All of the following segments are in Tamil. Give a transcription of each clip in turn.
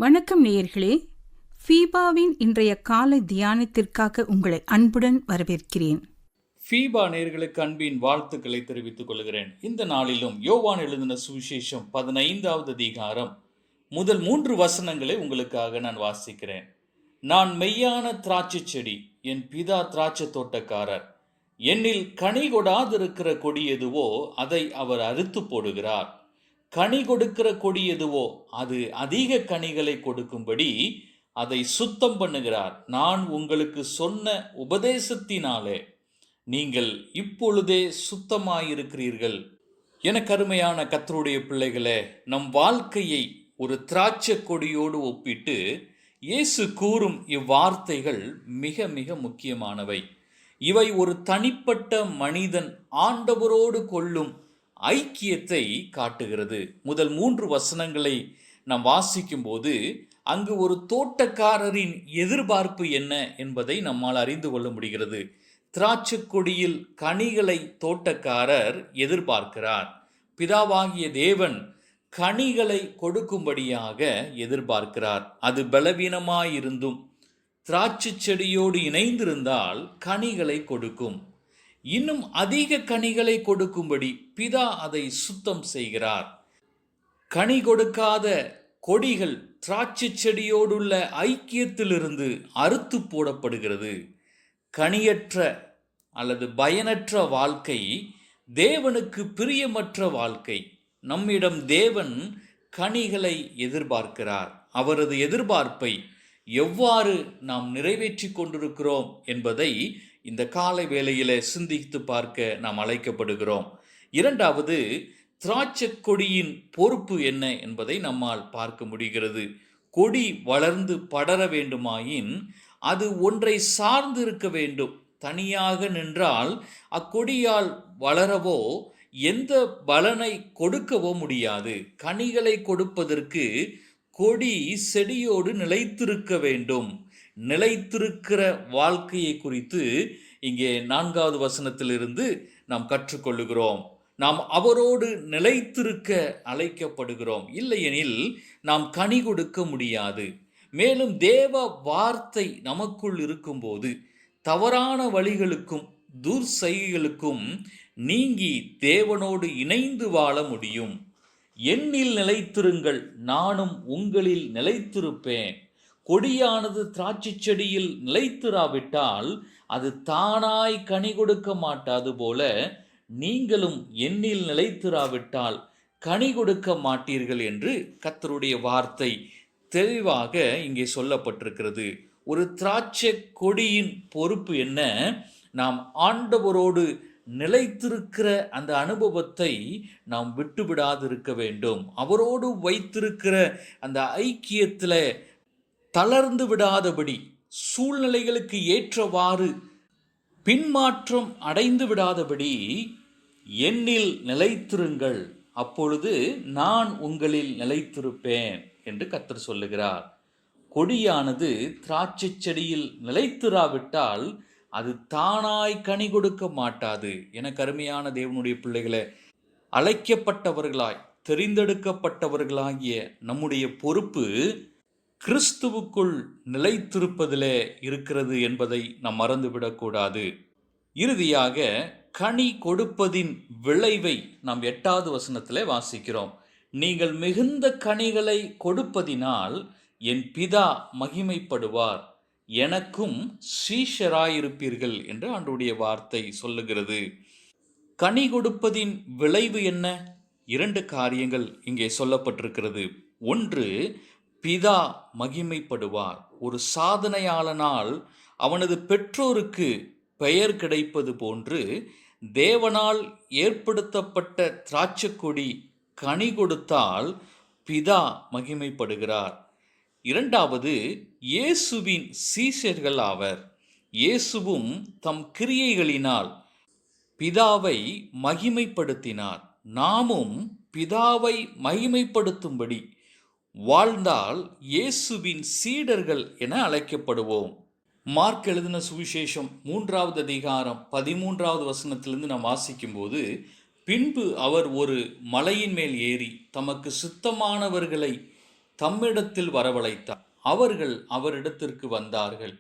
வணக்கம் நேயர்களே, ஃபீபாவின் இன்றைய காலை தியானத்திற்காக உங்களை அன்புடன் வரவேற்கிறேன். ஃபீபா நேயர்களுக்கு அன்பின் வாழ்த்துக்களை தெரிவித்துக் கொள்கிறேன். இந்த நாளிலும் யோவான் எழுதின சுவிசேஷம் 15வது அதிகாரம் முதல் 3 வசனங்களை உங்களுக்காக நான் வாசிக்கிறேன். நான் மெய்யான திராட்சை செடி, என் பிதா திராட்சை தோட்டக்காரர். என்னில் கனி கொடாதிருக்கிற கொடி எதுவோ அதை அவர் அறுத்து போடுகிறார். கனி கொடுக்கிற கொடி எதுவோ அது அதிக கனிகளை கொடுக்கும்படி அதை சுத்தம் பண்ணுகிறார். நான் உங்களுக்கு சொன்ன உபதேசத்தினாலே நீங்கள் இப்பொழுதே சுத்தமாயிருக்கிறீர்கள். என கருமையான கர்த்தருடைய பிள்ளைகளே, நம் வாழ்க்கையை ஒரு திராட்சை கொடியோடு ஒப்பிட்டு இயேசு கூறும் இவ்வார்த்தைகள் மிக மிக முக்கியமானவை. இவை ஒரு தனிப்பட்ட மனிதன் ஆண்டவரோடு கொள்ளும் ஐக்கியத்தை காட்டுகிறது. முதல் 3 வசனங்களை நாம் வாசிக்கும் போது அங்கு ஒரு தோட்டக்காரரின் எதிர்பார்ப்பு என்ன என்பதை நம்மால் அறிந்து கொள்ள முடிகிறது. திராட்சை கொடியில் கனிகளை தோட்டக்காரர் எதிர்பார்க்கிறார். பிதாவாகிய தேவன் கனிகளை கொடுக்கும்படியாக எதிர்பார்க்கிறார். அது பலவீனமாயிருந்தும் திராட்சை செடியோடு இணைந்திருந்தால் கனிகளை கொடுக்கும். இன்னும் அதிக கனிகளை கொடுக்கும்படி பிதா அதை சுத்தம் செய்கிறார். கனி கொடுக்காத கொடிகள் திராட்சை செடியோடுள்ள ஐக்கியத்திலிருந்து அறுத்து போடப்படுகிறது. கனியற்ற அல்லது பயனற்ற வாழ்க்கை தேவனுக்கு பிரியமற்ற வாழ்க்கை. நம்மிடம் தேவன் கனிகளை எதிர்பார்க்கிறார். அவரது எதிர்பார்ப்பை எவ்வாறு நாம் நிறைவேற்றி கொண்டிருக்கிறோம் என்பதை இந்த காலை வேளையிலே சிந்தித்து பார்க்க நாம் அழைக்கப்படுகிறோம். இரண்டாவது, திராட்சை கொடியின் பொறுப்பு என்ன என்பதை நம்மால் பார்க்க முடிகிறது. கொடி வளர்ந்து படர வேண்டுமாயின் அது ஒன்றை சார்ந்து இருக்க வேண்டும். தனியாக நின்றால் அக்கொடியால் வளரவோ எந்த பலனை கொடுக்கவோ முடியாது. கனிகளை கொடுப்பதற்கு கொடி செடியோடு நிலைத்திருக்க வேண்டும். நிலைத்திருக்கிற வாழ்க்கையை குறித்து இங்கே 4வது வசனத்திலிருந்து நாம் கற்றுக்கொள்ளுகிறோம். நாம் அவரோடு நிலைத்திருக்க அழைக்கப்படுகிறோம். இல்லையெனில் நாம் கனி கொடுக்க முடியாது. மேலும் தேவ வார்த்தை நமக்குள் இருக்கும்போது தவறான வழிகளுக்கும் துர்செய்கைகளுக்கும் நீங்கி தேவனோடு இணைந்து வாழ முடியும். என்னில் நிலைத்திருங்கள், நானும் உங்களில் நிலைத்திருப்பேன். கொடியானது திராட்சை செடியில் நிலைத்திராவிட்டால் அது தானாய் கனி கொடுக்க மாட்டாது போல நீங்களும் என்னில் நிலைத்திராவிட்டால் கனி கொடுக்க மாட்டீர்கள் என்று கர்த்தருடைய வார்த்தை தெளிவாக இங்கே சொல்லப்பட்டிருக்கிறது. ஒரு திராட்சை கொடியின் பொறுப்பு என்ன? நாம் ஆண்டவரோடு நிலைத்திருக்கிற அந்த அனுபவத்தை நாம் விட்டுவிடாது இருக்க வேண்டும். அவரோடு வைத்திருக்கிற அந்த ஐக்கியத்தில் தளர்ந்து விடாதபடி, சூழ்நிலைகளுக்கு ஏற்றவாறு பின்மாற்றம் அடைந்து விடாதபடி என்னில் நிலைத்திருங்கள், அப்பொழுது நான் உங்களில் நிலைத்திருப்பேன் என்று கர்த்தர் சொல்லுகிறார். கொடியானது திராட்சை செடியில் நிலைத்திராவிட்டால் அது தானாய் கனி கொடுக்க மாட்டாது. என கருமையான தேவனுடைய பிள்ளைகளை, அழைக்கப்பட்டவர்களாய் தெரிந்தெடுக்கப்பட்டவர்களாகிய நம்முடைய பொறுப்பு கிறிஸ்துவுக்குள் நிலைத்திருப்பதிலே இருக்கிறது என்பதை நாம் மறந்துவிடக்கூடாது. இறுதியாக கனி கொடுப்பதின் விளைவை நாம் 8வது வசனத்திலே வாசிக்கிறோம். நீங்கள் மிகுந்த கனிகளை கொடுப்பதினால் என் பிதா மகிமைப்படுவார், எனக்கும் சீஷராயிருப்பீர்கள் என்று ஆண்டவருடைய வார்த்தை சொல்லுகிறது. கனி கொடுப்பதின் விளைவு என்ன? 2 காரியங்கள் இங்கே சொல்லப்பட்டிருக்கிறது. ஒன்று, பிதா மகிமைப்படுவார். ஒரு சாதனையாளனால் அவனது பெற்றோருக்கு பெயர் கிடைப்பது போன்று தேவனால் ஏற்படுத்தப்பட்ட திராட்சை கொடி கனி கொடுத்தால் பிதா மகிமைப்படுகிறார். இரண்டாவது, இயேசுவின் சீஷர்கள் ஆவர். இயேசுவும் தம் கிரியைகளினால் பிதாவை மகிமைப்படுத்தினார். நாமும் பிதாவை மகிமைப்படுத்தும்படி வாழ்ந்தால் இயேசுவின் சீடர்கள் என அழைக்கப்படுவோம். மார்க் எழுதின சுவிசேஷம் 3வது அதிகாரம் 13வது வசனத்திலிருந்து நாம் வாசிக்கும்போது, பின்பு அவர் ஒரு மலையின் மேல் ஏறி தமக்கு சித்தமானவர்களை தம்மிடத்தில் வரவழைத்தார். அவர்கள் அவரிடத்திற்கு வந்தார்கள்.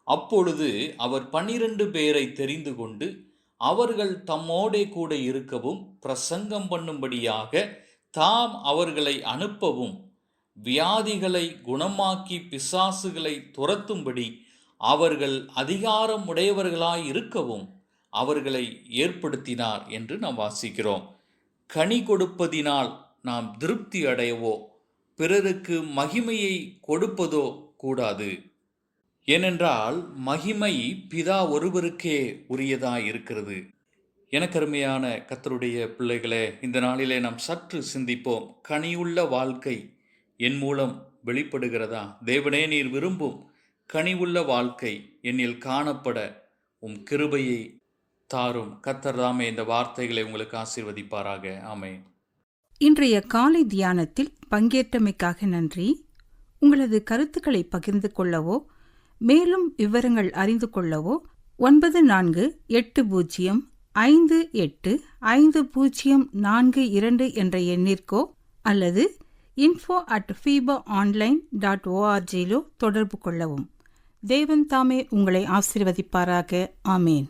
அப்பொழுது அவர் 12 பேரை தெரிந்து கொண்டு அவர்கள் தம்மோடே கூட இருக்கவும் பிரசங்கம் பண்ணும்படியாக தாம் அவர்களை அனுப்பவும் வியாதிகளை குணமாக்கி பிசாசுகளை துரத்தும்படி அவர்கள் அதிகாரம் உடையவர்களாய் இருக்கவும் அவர்களை ஏற்படுத்தினார் என்று நாம் வாசிக்கிறோம். கனி கொடுப்பதினால் நாம் திருப்தி அடையவோ பிறருக்கு மகிமையை கொடுப்பதோ கூடாது. ஏனென்றால் மகிமை பிதா ஒருவருக்கே உரியதாய் இருக்கிறது. எனக்கருமையான கர்த்தருடைய பிள்ளைகளே, இந்த நாளிலே நாம் சற்று சிந்திப்போம். கனியுள்ள வாழ்க்கை என் மூலம் வெளிப்படுகிறதா? தேவனே, நீர் விரும்பும் கனிவுள்ள வாழ்க்கை என்னில் காணப்பட கிருபையை தாரும். கர்த்தர் தாமே இந்த வார்த்தைகளை உங்களுக்கு ஆசீர்வதிப்பாராக. ஆமென். இன்றைய காலை தியானத்தில் பங்கேற்றமைக்காக நன்றி. உங்களது கருத்துக்களை பகிர்ந்து கொள்ளவோ மேலும் விவரங்கள் அறிந்து கொள்ளவோ 9458505042 என்ற எண்ணிற்கோ அல்லது info@fibaonline.org தொடர்பு கொள்ளவும். தேவன் தாமே உங்களை ஆசீர்வதிப்பாராக. ஆமேன்.